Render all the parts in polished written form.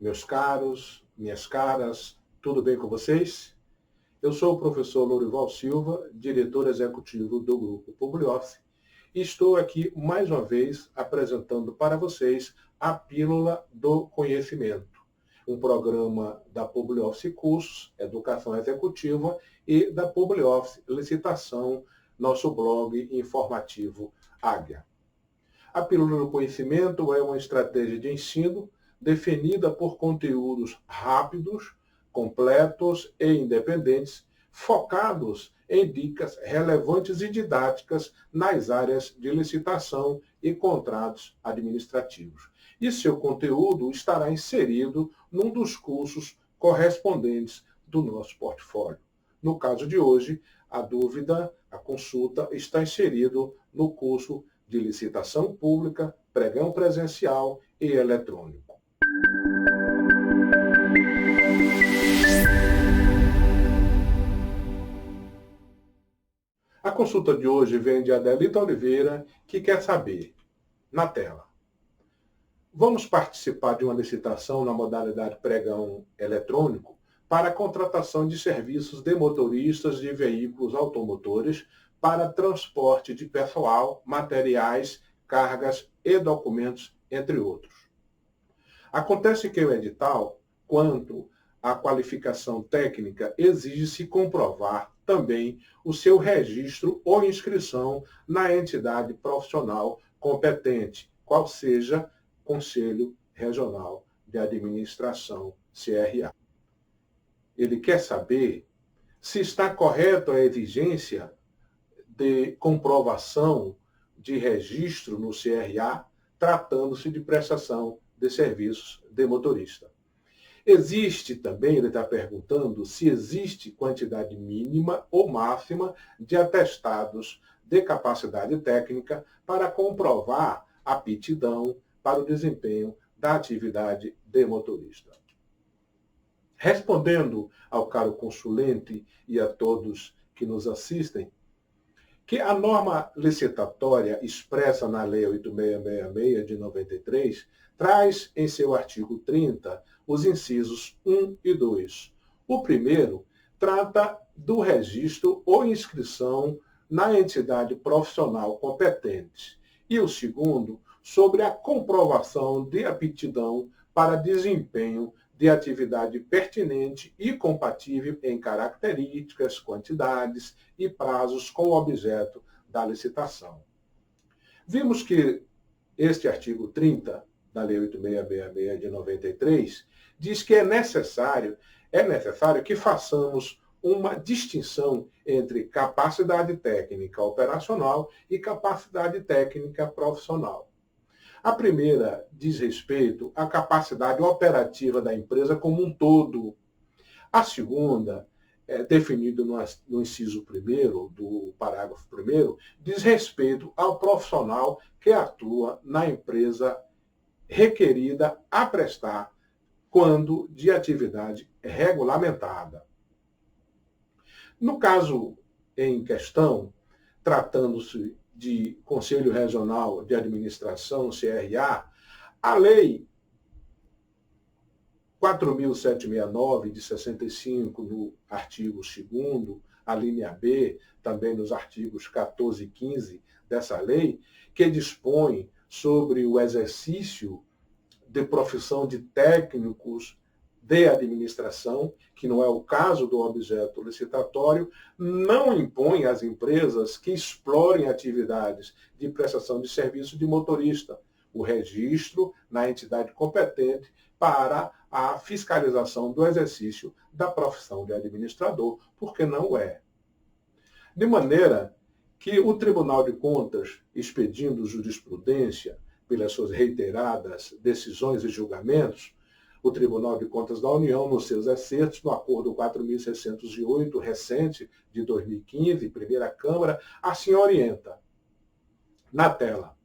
Meus caros, minhas caras, tudo bem com vocês? Eu sou o professor Lourival Silva, diretor executivo do Grupo Publioffice, e estou aqui mais uma vez apresentando para vocês a Pílula do Conhecimento, um programa da Publioffice Cursos, Educação Executiva e da Publioffice Licitação, nosso blog informativo Águia. A Pílula do Conhecimento é uma estratégia de ensino definida por conteúdos rápidos, completos e independentes, focados em dicas relevantes e didáticas nas áreas de licitação e contratos administrativos. E seu conteúdo estará inserido num dos cursos correspondentes do nosso portfólio. No caso de hoje, a consulta está inserido no curso de licitação pública, pregão presencial e eletrônico. A consulta de hoje vem de Adelita Oliveira, que quer saber, na tela, vamos participar de uma licitação na modalidade pregão eletrônico para a contratação de serviços de motoristas de veículos automotores para transporte de pessoal, materiais, cargas e documentos, entre outros. Acontece que o edital, quanto à qualificação técnica, exige-se comprovar também o seu registro ou inscrição na entidade profissional competente, qual seja Conselho Regional de Administração, CRA. Ele quer saber se está correta a exigência de comprovação de registro no CRA, tratando-se de prestação de serviços de motorista. Existe também, ele está perguntando, se existe quantidade mínima ou máxima de atestados de capacidade técnica para comprovar a aptidão para o desempenho da atividade de motorista. Respondendo ao caro consulente e a todos que nos assistem, que a norma licitatória expressa na Lei 8666 de 93 traz em seu artigo 30 os incisos 1 e 2. O primeiro trata do registro ou inscrição na entidade profissional competente e o segundo sobre a comprovação de aptidão para desempenho de atividade pertinente e compatível em características, quantidades e prazos com o objeto da licitação. Vimos que este artigo 30 da Lei 8666 de 93 diz que é necessário que façamos uma distinção entre capacidade técnica operacional e capacidade técnica profissional. A primeira diz respeito à capacidade operativa da empresa como um todo. A segunda, definida no inciso 1º do parágrafo 1º, diz respeito ao profissional que atua na empresa requerida a prestar quando de atividade regulamentada. No caso em questão, tratando-se de Conselho Regional de Administração, CRA, a Lei 4.769, de 65, no artigo 2º, a linha B, também nos artigos 14 e 15 dessa lei, que dispõe sobre o exercício de profissão de técnicos de administração, que não é o caso do objeto licitatório, não impõe às empresas que explorem atividades de prestação de serviço de motorista o registro na entidade competente para a fiscalização do exercício da profissão de administrador, porque não é. De maneira que o Tribunal de Contas, expedindo jurisprudência pelas suas reiteradas decisões e julgamentos, o Tribunal de Contas da União, nos seus excertos, no Acordo 4.608, recente, de 2015, Primeira Câmara, assim orienta. Na tela.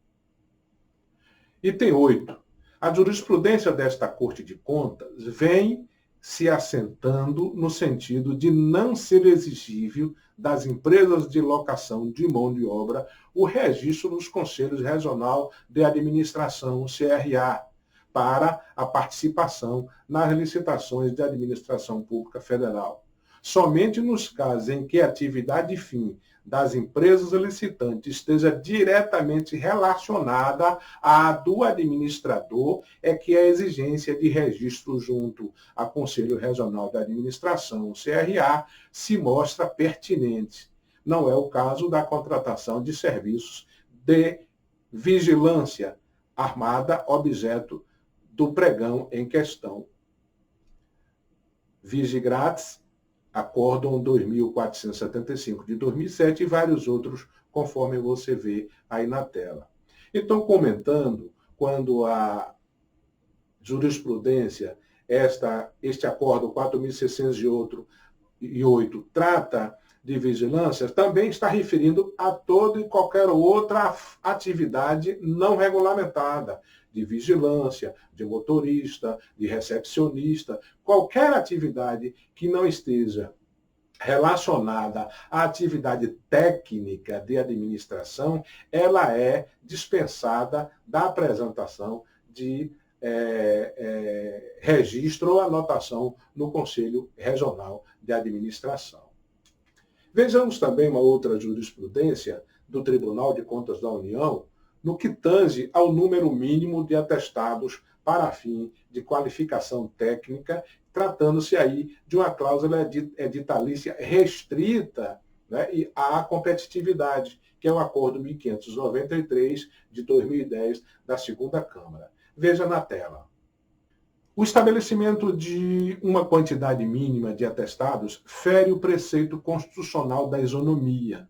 Item 8. A jurisprudência desta Corte de Contas vem se assentando no sentido de não ser exigível das empresas de locação de mão de obra o registro nos Conselhos Regional de Administração, CRA, para a participação nas licitações de administração pública federal. Somente nos casos em que a atividade fim das empresas licitantes esteja diretamente relacionada à do administrador é que a exigência de registro junto ao Conselho Regional de Administração, o CRA, se mostra pertinente. Não é o caso da contratação de serviços de vigilância armada, objeto do pregão em questão. Vigigrátis, Acórdão 2475 de 2007 e vários outros, conforme você vê aí na tela. Então, comentando, quando a jurisprudência, este Acórdão 4.608 trata de vigilância, também está referindo a toda e qualquer outra atividade não regulamentada, de vigilância, de motorista, de recepcionista, qualquer atividade que não esteja relacionada à atividade técnica de administração, ela é dispensada da apresentação de registro ou anotação no Conselho Regional de Administração. Vejamos também uma outra jurisprudência do Tribunal de Contas da União, no que tange ao número mínimo de atestados para fim de qualificação técnica, tratando-se aí de uma cláusula editalícia restrita, né, à competitividade, que é o Acordo 1593 de 2010 da Segunda Câmara. Veja na tela. O estabelecimento de uma quantidade mínima de atestados fere o preceito constitucional da isonomia,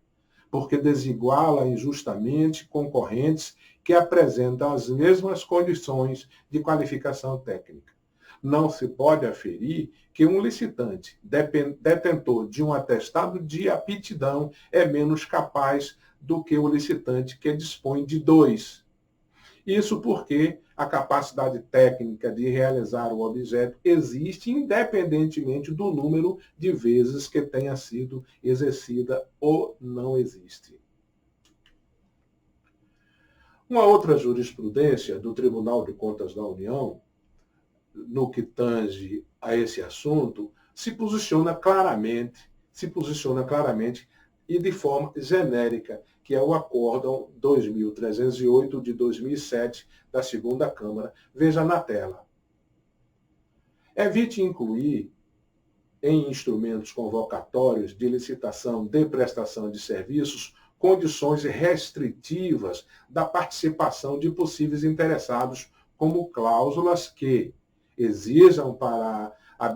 porque desiguala injustamente concorrentes que apresentam as mesmas condições de qualificação técnica. Não se pode aferir que um licitante detentor de um atestado de aptidão é menos capaz do que o licitante que dispõe de dois. Isso porque a capacidade técnica de realizar o objeto existe independentemente do número de vezes que tenha sido exercida ou não existe. Uma outra jurisprudência do Tribunal de Contas da União, no que tange a esse assunto, se posiciona claramente e de forma genérica, que é o Acórdão 2308 de 2007 da Segunda Câmara. Veja na tela. Evite incluir em instrumentos convocatórios de licitação de prestação de serviços condições restritivas da participação de possíveis interessados, como cláusulas que exijam para a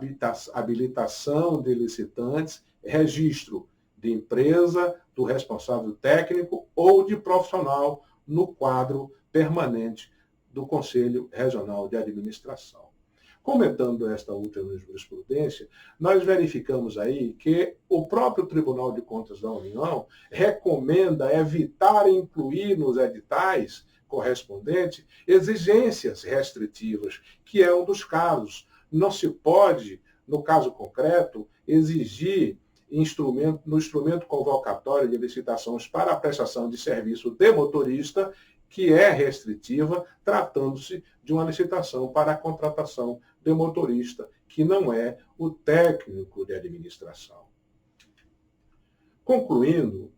habilitação de licitantes registro de empresa, do responsável técnico ou de profissional no quadro permanente do Conselho Regional de Administração. Comentando esta última jurisprudência, nós verificamos aí que o próprio Tribunal de Contas da União recomenda evitar incluir nos editais correspondentes exigências restritivas, que é um dos casos. Não se pode, no caso concreto, exigir no instrumento convocatório de licitações para a prestação de serviço de motorista, que é restritiva, tratando-se de uma licitação para a contratação de motorista, que não é o técnico de administração. Concluindo,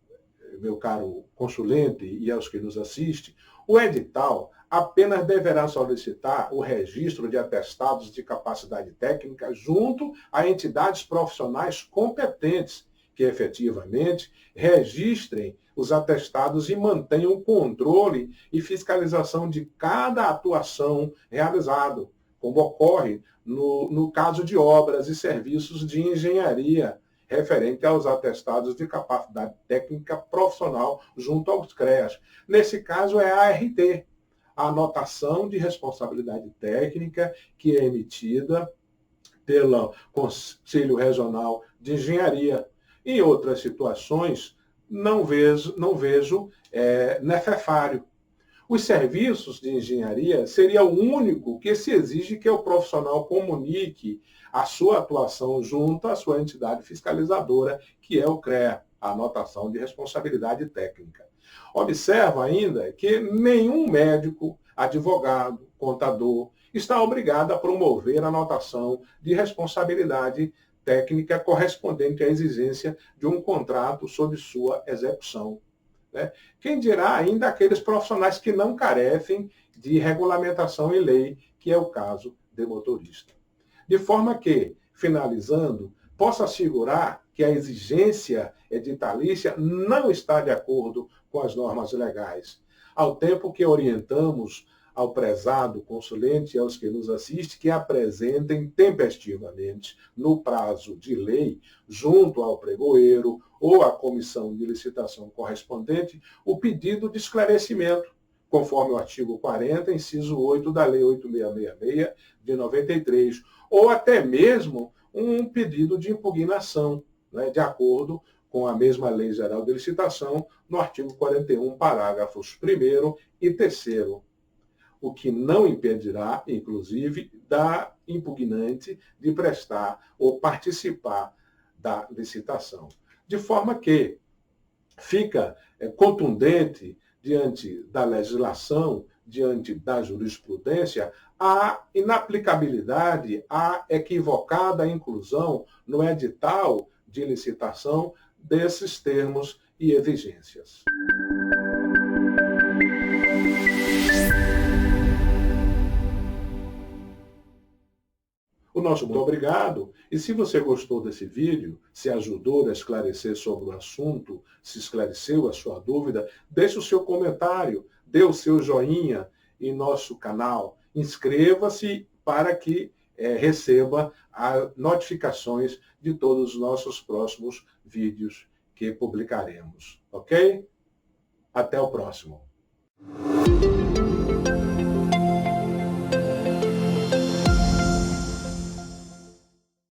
meu caro consulente e aos que nos assistem, o edital apenas deverá solicitar o registro de atestados de capacidade técnica junto a entidades profissionais competentes, que efetivamente registrem os atestados e mantenham o controle e fiscalização de cada atuação realizada, como ocorre no caso de obras e serviços de engenharia, referente aos atestados de capacidade técnica profissional junto aos CREAs. Nesse caso é a ART, a anotação de responsabilidade técnica, que é emitida pelo Conselho Regional de Engenharia. Em outras situações, não vejo necessário. Os serviços de engenharia seria o único que se exige que o profissional comunique a sua atuação junto à sua entidade fiscalizadora, que é o CREA, a anotação de responsabilidade técnica. Observa ainda que nenhum médico, advogado, contador está obrigada a promover a anotação de responsabilidade técnica correspondente à exigência de um contrato sob sua execução. Né? Quem dirá ainda aqueles profissionais que não carecem de regulamentação em lei, que é o caso de motorista. De forma que, finalizando, posso assegurar que a exigência editalícia não está de acordo com as normas legais, ao tempo que orientamos ao prezado consulente e aos que nos assistem que apresentem tempestivamente, no prazo de lei, junto ao pregoeiro ou à comissão de licitação correspondente, o pedido de esclarecimento, conforme o artigo 40, inciso 8 da Lei 8666 de 93, ou até mesmo um pedido de impugnação, né, de acordo com a mesma Lei Geral de Licitação, no artigo 41, parágrafos 1º e 3º, o que não impedirá, inclusive, da impugnante de prestar ou participar da licitação. De forma que fica contundente, diante da legislação, diante da jurisprudência, a inaplicabilidade, a equivocada inclusão no edital de licitação desses termos e exigências. O nosso muito obrigado. E se você gostou desse vídeo, se ajudou a esclarecer sobre o assunto, se esclareceu a sua dúvida, deixe o seu comentário, dê o seu joinha em nosso canal, inscreva-se para que receba as notificações de todos os nossos próximos vídeos que publicaremos. Ok? Até o próximo.